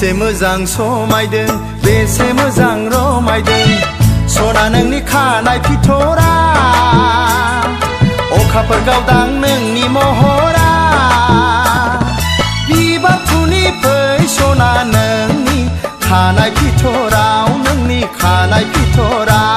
बेसे मोजां समायदों बेसे मोजां रमायदों सना नोंनि खानाय फिथरा अखाफोर गावदां नोंनि महरा बिबार थुनि फै सना नोंनि खानाय फिथराव नोंनि खानाय फिथराव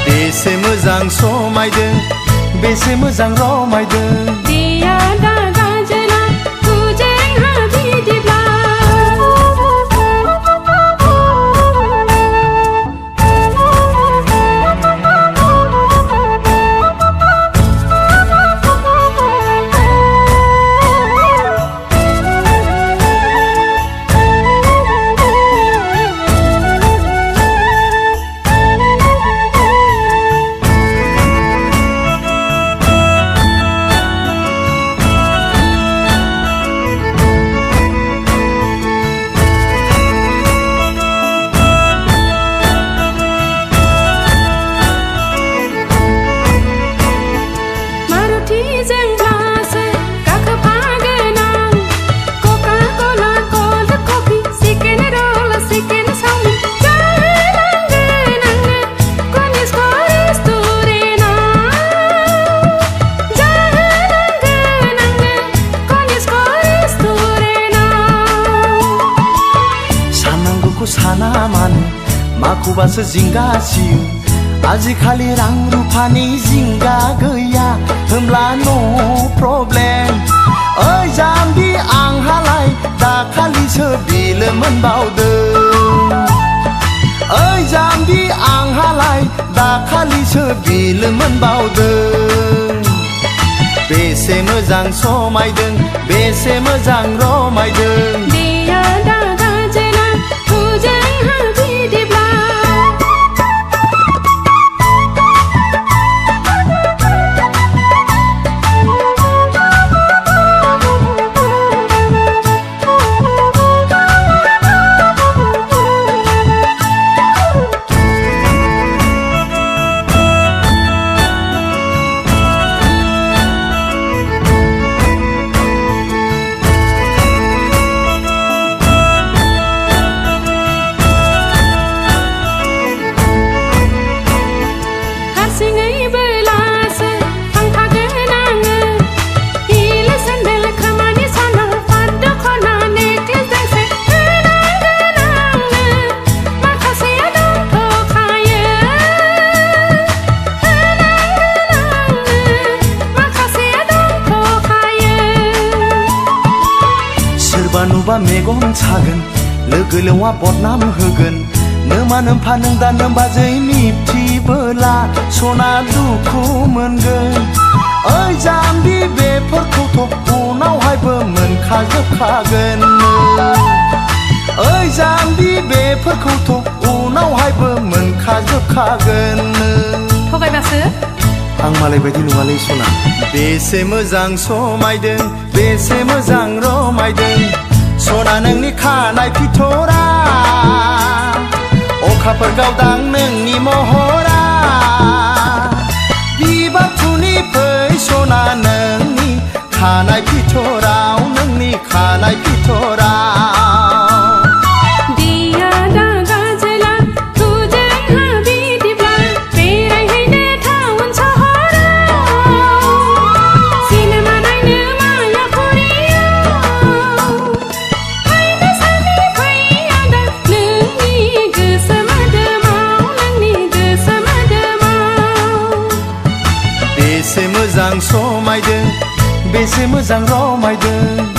बेसे मोजां समायदों बेसे मोजां रमायदों दिया दागा जोला तुझे हाबिबिब्ला साना मानो माखौबासो जिंगासियो आजिखालि रां रुफानि जिंगा गैया होमब्ला नो प्रब्लेम ओइ जाम्बि आंहालाय दाखालिसो बिलो मोनबावदों ओइ जाम्बि आंहालाय दाखालिसो बिलो मोनबावदों बेसे मोजां समायदों बेसे मोजां रमायदों नुबा मेगन सागोन लोगो लेवा बदनाम होगोन नोमा नोमफा नों दा नोमबाजै मिथिबोला सना दुखु मोनगोन ओइ जाम्बि बेफोरखौथ' उनावहायबो मोनखाजोबखागोन ओइ जाम्बि बेफोरखौथ' उनावहायबो मोनखाजोबखागोन थगायबासो आं मालाय बायदि नङालै सना बेसे मोजां समायदों बेसे मोजां रमायदों सना नोंनि खानाय फिथरा अखाफोर गावदां नोंनि महरा बिबार थुनि फै सना नोंनि खानाय फिथराव नोंनि खानाय फिथराव बेसे मोजां समायदों बेसे मोजां रमायदों